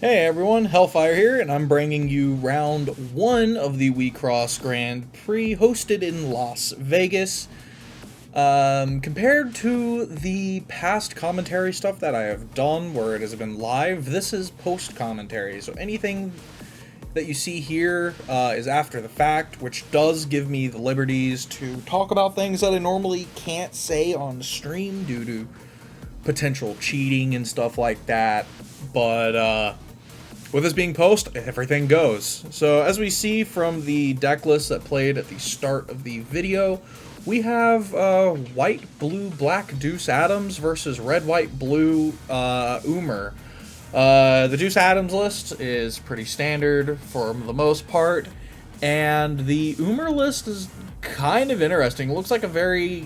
Hey everyone, Hellfire here, and I'm bringing you round one of the WIXOSS Grand Prix hosted in Las Vegas. Compared to the past commentary stuff that I have done where it has been live, this is post-commentary, so anything that you see here is after the fact, which does give me the liberties to talk about things that I normally can't say on stream due to potential cheating and stuff like that, but with this being post, everything goes. So as we see from the deck list that played at the start of the video, we have white, blue, black Deuce Adams versus red, white, blue Umer. The Deuce Adams list is pretty standard for the most part, and the Umer list is kind of interesting. It looks like a very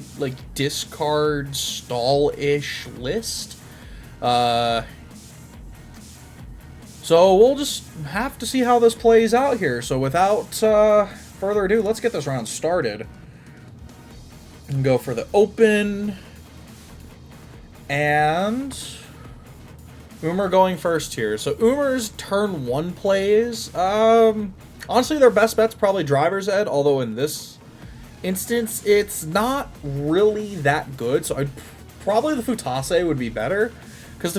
discard stall-ish list. So we'll just have to see how this plays out here. So without further ado, let's get this round started. And go for the open. And Umer going first here. So Umer's turn one plays. Honestly, their best bet's probably Driver's Ed, although in this instance, it's not really that good. So probably the Futase would be better. Because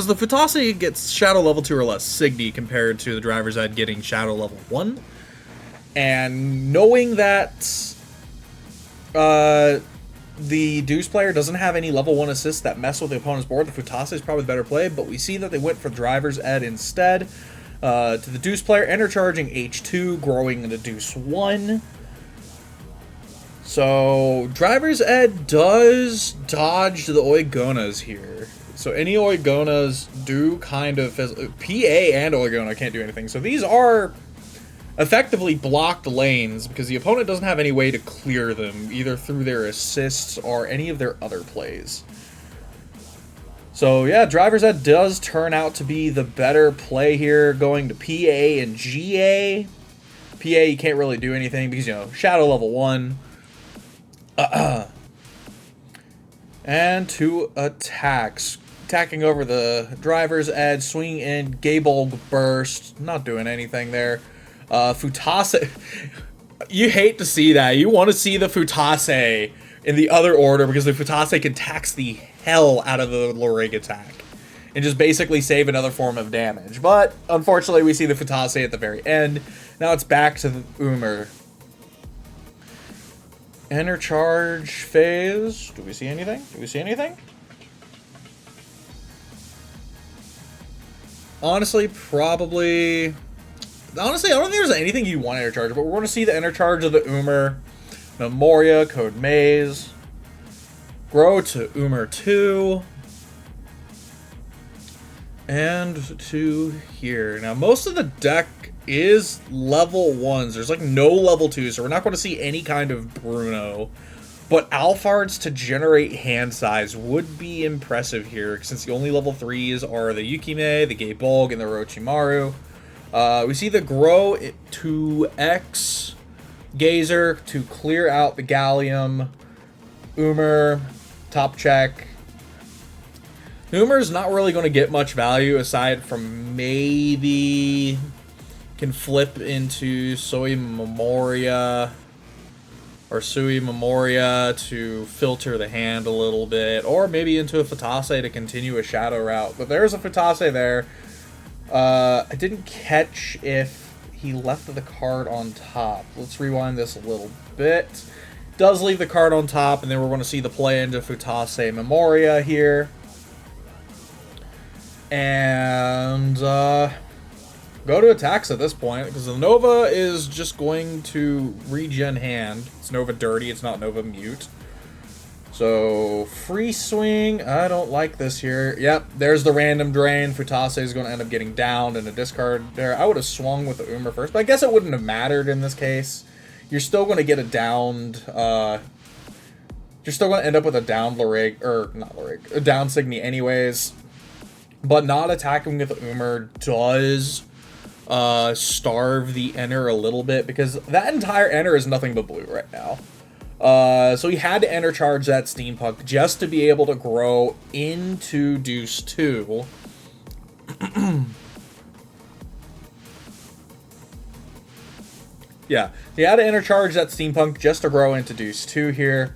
the Futase gets Shadow level 2 or less Signy compared to the Driver's Ed getting Shadow level 1. And knowing that the Deuce player doesn't have any level 1 assists that mess with the opponent's board, the Futase is probably the better play, but we see that they went for Driver's Ed instead. To the Deuce player, enter charging H2, growing into Deuce 1. So Driver's Ed does dodge the Oigonas here. So any Oigonas do kind of... PA and Oigona can't do anything. So these are effectively blocked lanes because the opponent doesn't have any way to clear them, either through their assists or any of their other plays. So yeah, Driver's Ed does turn out to be the better play here, going to PA and GA. PA, you can't really do anything because, you know, Shadow level 1. And two attacks. Attacking over the Driver's Ed, swinging in, Gabulg Burst, not doing anything there. Futase, you hate to see that. You want to see the Futase in the other order because the Futase can tax the hell out of the Lorig attack and just basically save another form of damage. But unfortunately, we see the Futase at the very end. Now it's back to the Umer. Enter charge phase. Do we see anything? Do we see anything? Honestly, probably... Honestly, I don't think there's anything you want to enter charge, but we're going to see the enter charge of the Umer. Memoria, Code Maze. Grow to Umer 2. And to here. Now, most of the deck is level 1s. There's like no level 2s, so we're not going to see any kind of Bruno. But Alphards to generate hand size would be impressive here, since the only level 3s are the Yukime, the Gabulg, and the Orochimaru. We see the Grow to X Gazer to clear out the Gallium. Umer, top check. Umer's not really going to get much value aside from maybe can flip into Sui Memoria or Sui Memoria to filter the hand a little bit, or maybe into a Futase to continue a Shadow route. But there's a Futase there. I didn't catch if he left the card on top. Let's rewind this a little bit. Does leave the card on top, and then we're going to see the play into Futase Memoria here. And go to attacks at this point, because the Nova is just going to regen hand. It's Nova Dirty, it's not Nova Mute. So, free swing, I don't like this here. Yep, there's the random drain. Futase is going to end up getting downed in a discard there. I would have swung with the Umer first, but I guess it wouldn't have mattered in this case. You're still going to get a downed, you're still going to end up with a downed Lorig, or not Lorig, a downed Signy anyways. But not attacking with Umer does starve the enter a little bit, because that entire enter is nothing but blue right now. So he had to enter charge that Steampunk just to be able to grow into Deuce 2. Yeah, he had to intercharge that Steampunk just to grow into Deuce 2 here.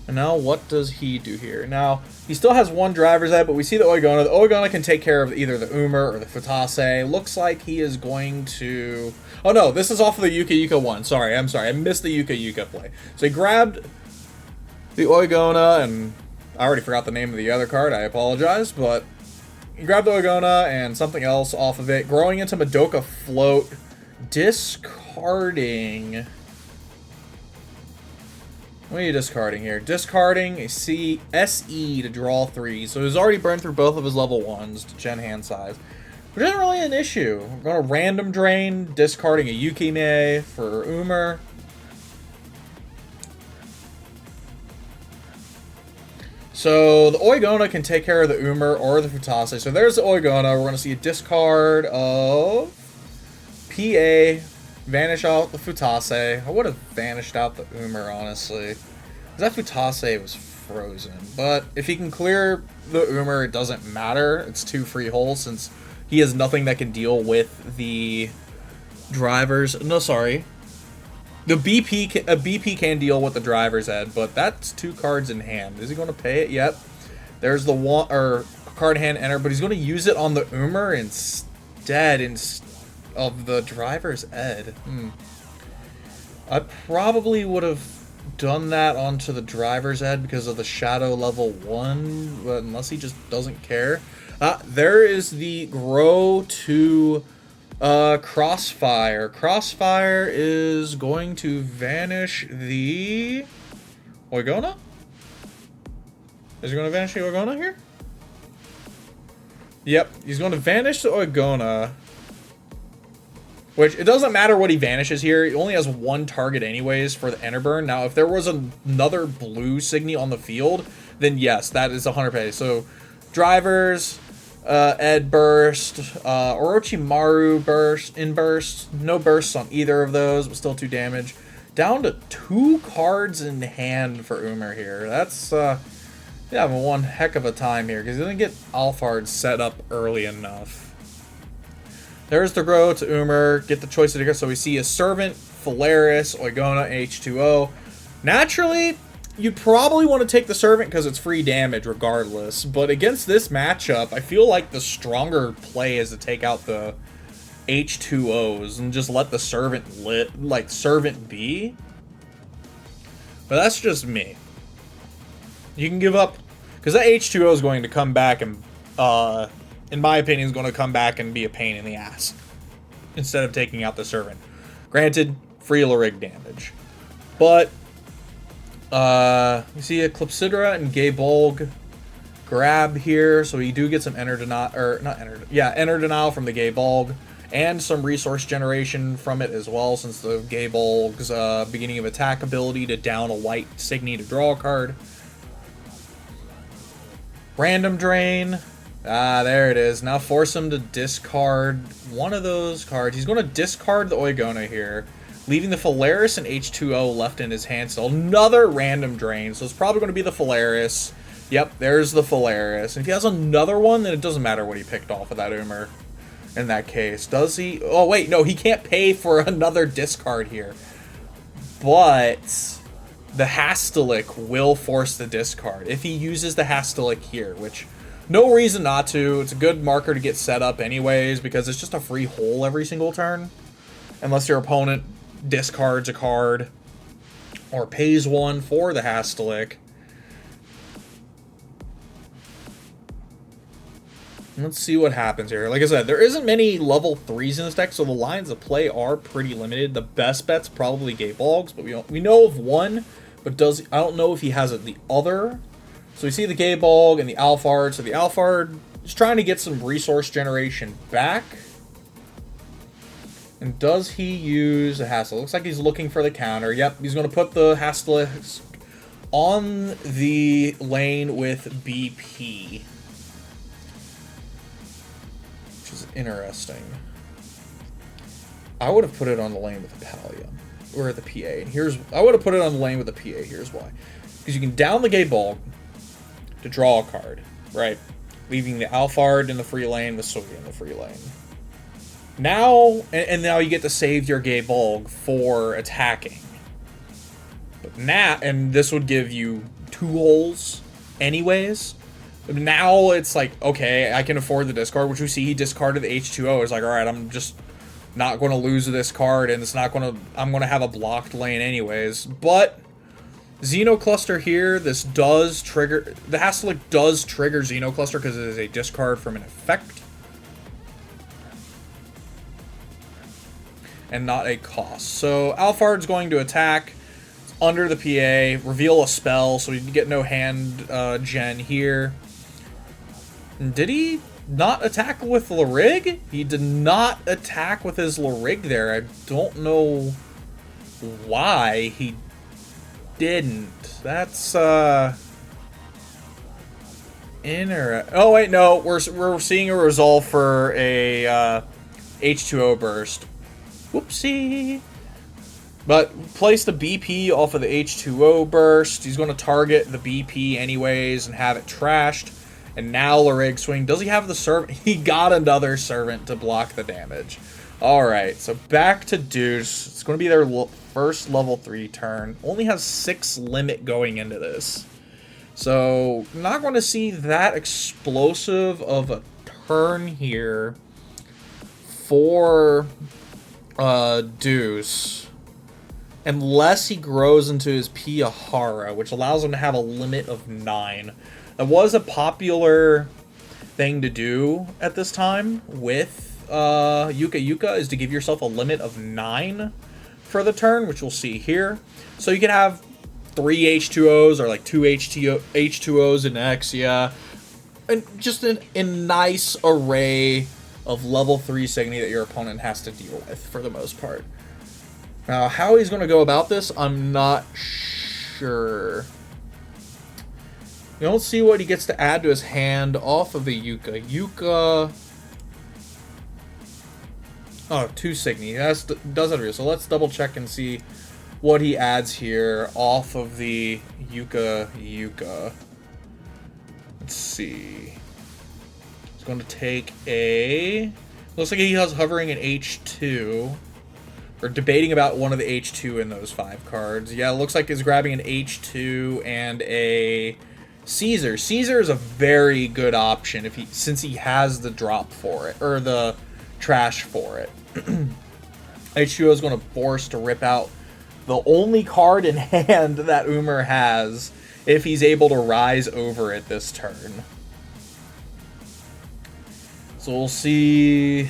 And now what does he do here? Now, he still has one driver's ed, but we see the Oigona. The Oigona can take care of either the Umer or the Futase. Looks like he is going to... Oh no, this is off of the Yuka Yuka one. Sorry, I'm sorry. I missed the Yuka Yuka play. So he grabbed the Oigona, and I already forgot the name of the other card. I apologize, but he grabbed the Oigona and something else off of it. Growing into Madoka Float. Discarding... What are you discarding here? Discarding a SE to draw 3. So he's already burned through both of his level 1s to gen hand size. Which isn't really an issue. We're going to random drain, discarding a Yukime for Umer. So the Oigona can take care of the Umer or the Futase. So there's the Oigona. We're going to see a discard of PA. Vanish out the Futase. I would have vanished out the Umer, honestly. That Futase was frozen. But if he can clear the Umer, it doesn't matter. It's 2 free holes since he has nothing that can deal with the drivers. No, sorry. A BP can deal with the driver's ed, but that's 2 cards in hand. Is he going to pay it? Yep. There's the one or card hand enter, but he's going to use it on the Umer instead of the driver's ed. I probably would have done that onto the driver's ed because of the shadow level 1, but unless he just doesn't care. There is the grow to Crossfire. Crossfire is going to vanish the Oigona? Is he going to vanish the Oigona here? Yep, he's going to vanish the Oigona. Which, it doesn't matter what he vanishes here. He only has 1 target anyways for the Enterburn. Now, if there was another blue Signy on the field, then yes, that is 100 pay. So, drivers, Ed burst, Orochimaru burst, no bursts on either of those, but still 2 damage. Down to 2 cards in hand for Umer here. That's, yeah, one heck of a time here, because he didn't get Alphard set up early enough. There's the grow to Umer, get the choice of the so we see a Servant, Phalaris, Oigona, H2O. Naturally, you'd probably want to take the Servant because it's free damage regardless, but against this matchup, I feel like the stronger play is to take out the H2Os and just let the Servant Servant be. But that's just me. You can give up, because that H2O is going to come back and, in my opinion, is going to come back and be a pain in the ass instead of taking out the Servant. Granted, free Lorig damage. But, you see a Clepsydra and Gaybolg grab here, so you do get some Enter Denial from the Gaybolg, and some resource generation from it as well, since the Gaybolg's beginning of attack ability to down a white Signy to draw a card. Random drain. There it is. Now force him to discard one of those cards. He's going to discard the Oigona here, leaving the Phalaris and H2O left in his hand. So another random drain. So it's probably going to be the Phalaris. Yep, there's the Phalaris. And if he has another one, then it doesn't matter what he picked off of that Umer in that case. Does he? Oh, wait. No, he can't pay for another discard here. But the Hastilic will force the discard if he uses the Hastilic here, which no reason not to. It's a good marker to get set up anyways because it's just a free hole every single turn. Unless your opponent discards a card or pays 1 for the Hastilic. Let's see what happens here. Like I said, there isn't many level 3s in this deck, so the lines of play are pretty limited. The best bet's probably Gaybolgs, but we know of one, but I don't know if he has the other. So we see the Gaybolg and the Alphard. So the Alphard is trying to get some resource generation back. And does he use a Hastilic? Looks like he's looking for the counter. Yep, he's going to put the Hastilic on the lane with BP. Which is interesting. I would have put it on the lane with the Pallium. Or the PA. And I would have put it on the lane with the PA. Here's why. Because you can down the Gaybolg to draw a card. Right. Leaving the Alphard in the free lane, the Soy in the free lane. Now, and now you get to save your Gaybolg for attacking. But now, and this would give you 2 holes anyways. But now it's like, okay, I can afford the discard, which we see he discarded the H2O. It's like, alright, I'm just not going to lose this card, and it's not going to, I'm going to have a blocked lane anyways. But Xenocluster here, this does trigger, the Hastelik does trigger Xenocluster because it is a discard from an effect. And not a cost. So Alphard's going to attack under the PA, reveal a spell, so we get no hand gen here. And did he not attack with Larig? He did not attack with his Larig there. I don't know why he didn't. That's oh wait, no, we're seeing a resolve for a H2O burst. Whoopsie. But place the BP off of the H2O burst. He's going to target the BP anyways and have it trashed. And now Larig swing. Does he have the servant? He got another servant to block the damage. Alright, so back to Deus. It's going to be their first level 3 turn. Only has 6 limit going into this. So, not going to see that explosive of a turn here for Deus, unless he grows into his Piahara, which allows him to have a limit of 9. That was a popular thing to do at this time with Yuka, is to give yourself a limit of 9 for the turn, which we'll see here. So you can have 3 H2Os or like 2 H2Os in X, yeah. And just a nice array of level 3 Signy that your opponent has to deal with, for the most part. Now, how he's going to go about this, I'm not sure. You don't see what he gets to add to his hand off of the Yuka. Yuka... Oh, 2 Signy. That does it. So let's double check and see what he adds here off of the Yuka. Let's see. Going to take a... Looks like he has hovering an H2. Or debating about one of the H2 in those 5 cards. Yeah, it looks like he's grabbing an H2 and a Caesar. Caesar is a very good option since he has the drop for it. Or the trash for it. H2O is going to force to rip out the only card in hand that Umer has if he's able to rise over it this turn. So we'll see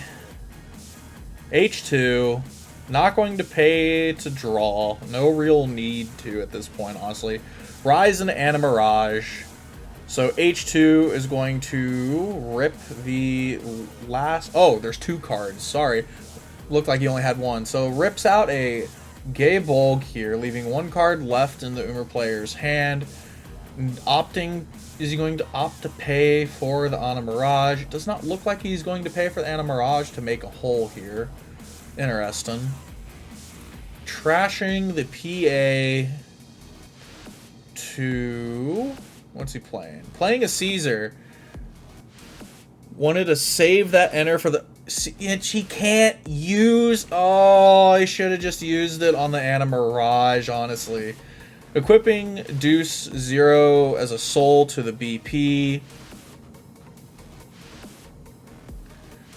H2, not going to pay to draw, no real need to at this point, honestly. Rise into Animirage, so H2 is going to rip the last, oh, there's 2 cards, sorry. Looked like he only had 1, so rips out a Gaybolg here, leaving 1 card left in the Umer player's hand, opting... Is he going to opt to pay for the Animirage? It does not look like he's going to pay for the Animirage to make a hole here. Interesting. Trashing the PA to... What's he playing? Playing a Caesar. Wanted to save that enter for the... And she can't use... Oh, I should have just used it on the Animirage, honestly. Equipping Deus 0 as a soul to the BP.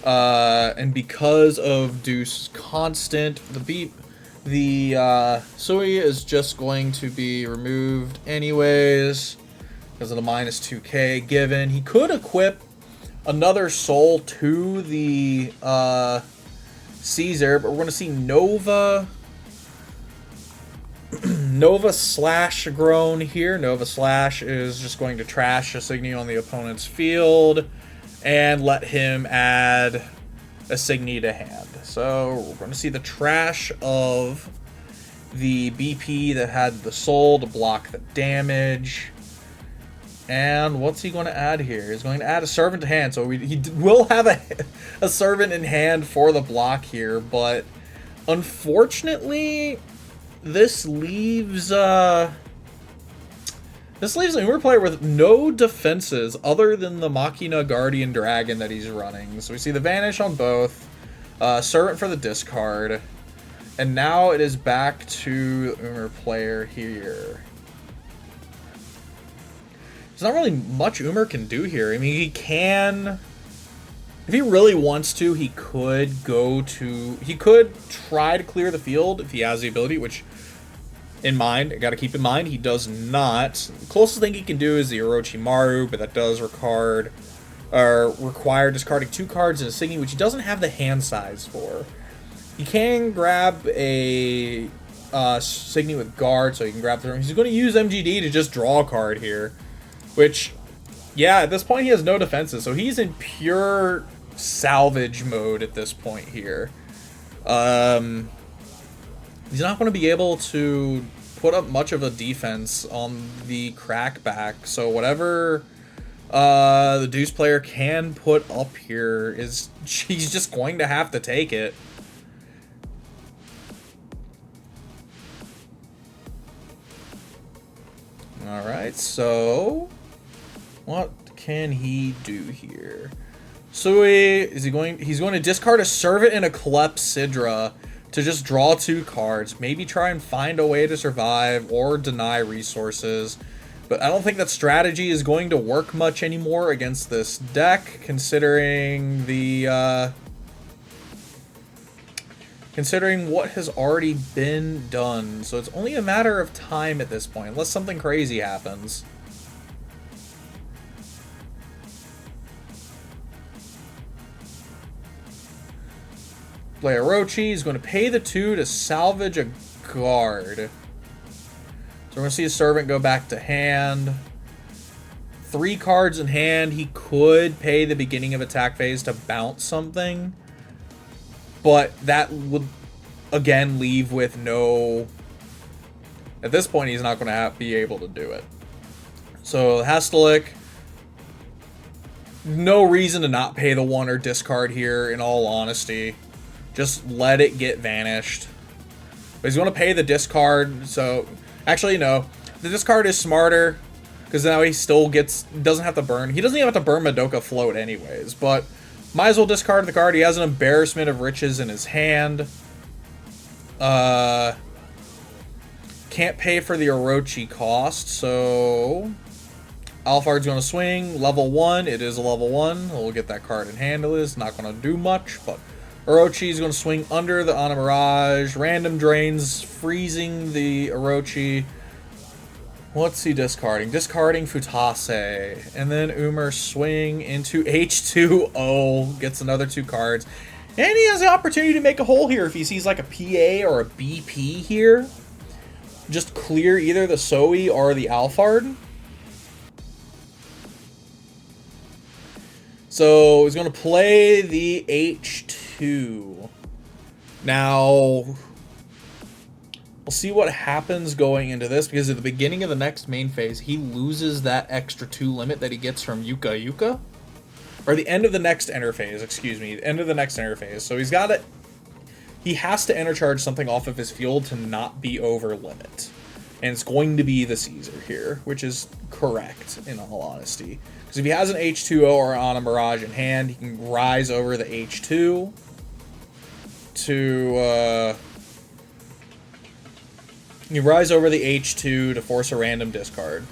And because of Deus constant, the Sui is just going to be removed anyways because of the minus 2k given. He could equip another soul to the Caesar, but we're going to see Nova Slash grown here. Nova Slash is just going to trash a Signy on the opponent's field and let him add a Signy to hand. So we're going to see the trash of the BP that had the soul to block the damage. And what's he going to add here? He's going to add a servant to hand. So he will have a servant in hand for the block here, but unfortunately... This leaves This leaves an Uber player with no defenses other than the Machina Guardian Dragon that he's running. So we see the Vanish on both, Servant for the discard, and now it is back to the Uber player here. There's not really much Uber can do here. I mean, he can... If he really wants to, he could try to clear the field if he has the ability, which... gotta keep in mind, he does not. The closest thing he can do is the Orochimaru, but that does require discarding 2 cards in a Signy, which he doesn't have the hand size for. He can grab a Signy with guard, so he can grab the... He's going to use MGD to just draw a card here, which, yeah, at this point he has no defenses, so he's in pure salvage mode at this point here. He's not going to be able to put up much of a defense on the crackback, so whatever the Deus player can put up here is he's just going to have to take it. Alright, so what can he do here? Sui, he's going to discard a Servant and a Clepsydra to just draw 2 cards, maybe try and find a way to survive or deny resources. But I don't think that strategy is going to work much anymore against this deck, considering the considering what has already been done. So it's only a matter of time at this point, unless something crazy happens. Play Orochi. He's going to pay the 2 to salvage a guard. So we're going to see a Servant go back to hand. 3 cards in hand. He could pay the beginning of attack phase to bounce something. But that would, again, leave with no... At this point, he's not going to be able to do it. So, Hastalic... No reason to not pay the 1 or discard here, in all honesty. Just let it get vanished. But he's going to pay the discard, so... Actually, no. The discard is smarter, because now he still doesn't have to burn. He doesn't even have to burn Madoka Float anyways, but... Might as well discard the card. He has an Embarrassment of Riches in his hand. Can't pay for the Orochi cost, so... Alphard's going to swing. Level 1. It is a level 1. We'll get that card in hand. It is not going to do much, but... Orochi is going to swing under the Ana Mirage. Random drains, freezing the Orochi. What's he discarding? Discarding Futase. And then Umer swing into H2O. Gets another 2 cards. And he has the opportunity to make a hole here if he sees like a PA or a BP here. Just clear either the Soi or the Alphard. So he's going to play the H2. Now... We'll see what happens going into this, because at the beginning of the next main phase, he loses that extra 2 limit that he gets from Yuka Yuka. Or the end of the next enter phase, excuse me. The end of the next enter phase. So he's got to... He has to enter charge something off of his field to not be over limit. And it's going to be the Caesar here, which is correct, in all honesty. Because if he has an H2O or Ana Mirage in hand, he can rise over the H2 to... You rise over the H2 to force a random discard.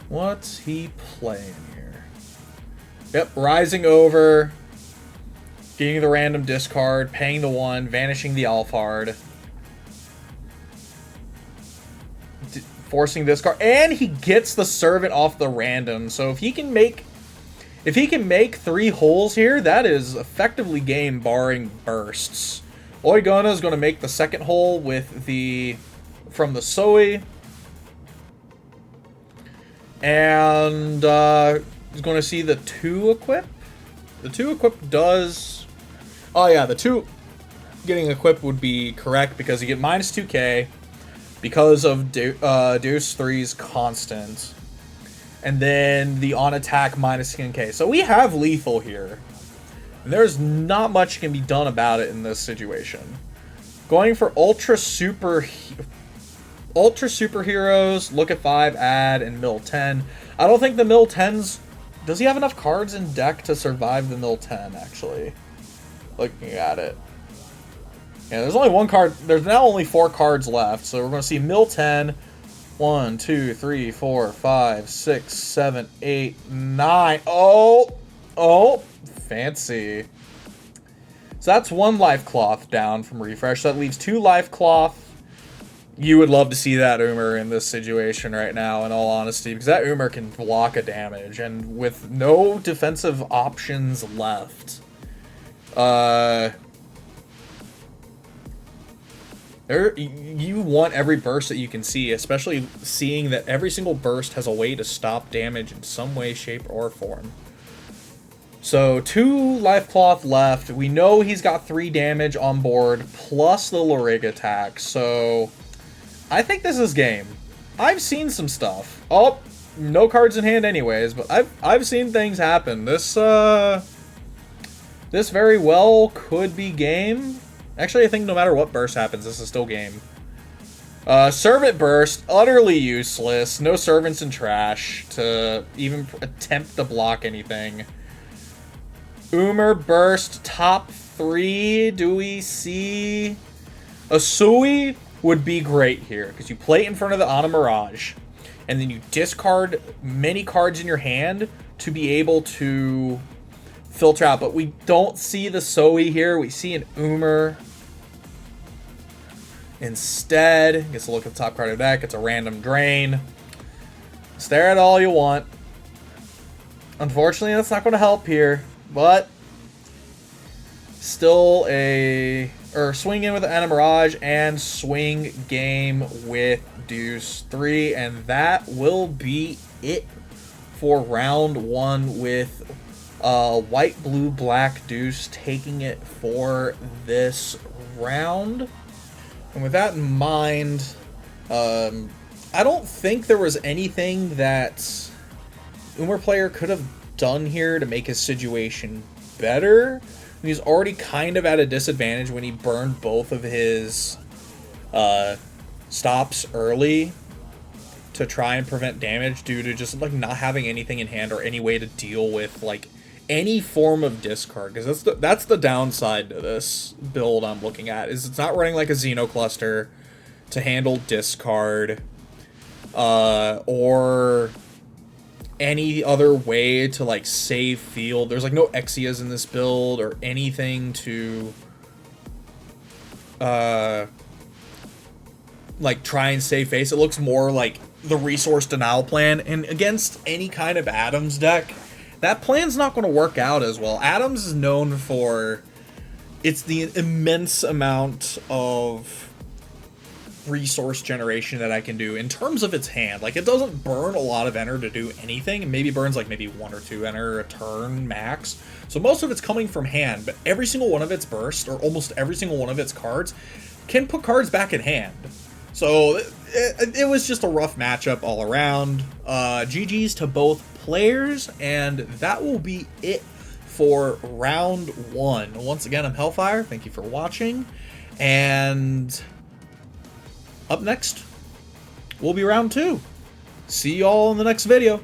What's he playing here? Yep, rising over, getting the random discard, paying the 1, vanishing the Alphard. Forcing this card, and he gets the Servant off the random, so if he can make 3 holes here, that is effectively game, barring bursts. Oigona is going to make the 2nd hole with from the Soi. And he's going to see the 2 equip. The 2 equip does... Oh yeah, the 2 getting equipped would be correct, because you get minus 2k because of Deus 3's constant. And then the on attack minus 10k. So we have lethal here. And there's not much can be done about it in this situation. Going for Ultra Superheroes, look at 5, add, and mill 10. I don't think the mill 10's... Does he have enough cards in deck to survive the mill 10, actually? Looking at it. Yeah, there's only one card. There's now only 4 cards left, so we're going to see mill 10. 1, 2, 3, 4, 5, 6, 7, 8, 9. Oh, fancy. So that's 1 life cloth down from refresh. That leaves 2 life cloth. You would love to see that Umer in this situation right now, in all honesty, because that Umer can block a damage, and with no defensive options left, you want every burst that you can see, especially seeing that every single burst has a way to stop damage in some way, shape, or form. So 2 life cloth left. We know he's got 3 damage on board, plus the Lorig attack, so I think this is game. I've seen some stuff. Oh, no cards in hand anyways, but I've seen things happen. This very well could be game. Actually, I think no matter what burst happens, this is still game. Servant burst, utterly useless. No servants in trash to even attempt to block anything. Umer burst, top 3. Do we see a Sui? Would be great here, because you play it in front of the Ana Mirage, and then you discard many cards in your hand to be able to filter out. But we don't see the Sui here. We see an Umer instead. Gets a look at the top card of the deck. It's a random drain. Stare at all you want. Unfortunately, that's not going to help here, but still a... Or swing in with the Ana Mirage and swing game with Deuce 3. And that will be it for round 1 with white, blue, black Deuce taking it for this round. And with that in mind, I don't think there was anything that Umer player could have done here to make his situation better. He's already kind of at a disadvantage when he burned both of his stops early to try and prevent damage due to just like not having anything in hand or any way to deal with like any form of discard, because that's the downside to this build I'm looking at, is it's not running like a Xenocluster to handle discard or any other way to like save field. There's like no Exias in this build or anything to like try and save face. It looks more like the resource denial plan, and against any kind of Adams deck, that plan's not going to work out as well. Adams is known for it's the immense amount of resource generation that I can do in terms of its hand. Like, it doesn't burn a lot of enter to do anything. It maybe burns like maybe 1 or 2 enter a turn max. So most of it's coming from hand, but every single one of its bursts, or almost every single one of its cards, can put cards back in hand. So it was just a rough matchup all around. GG's to both players, and that will be it for round 1. Once again, I'm Hellfire. Thank you for watching, and up next will be round 2. See y'all in the next video.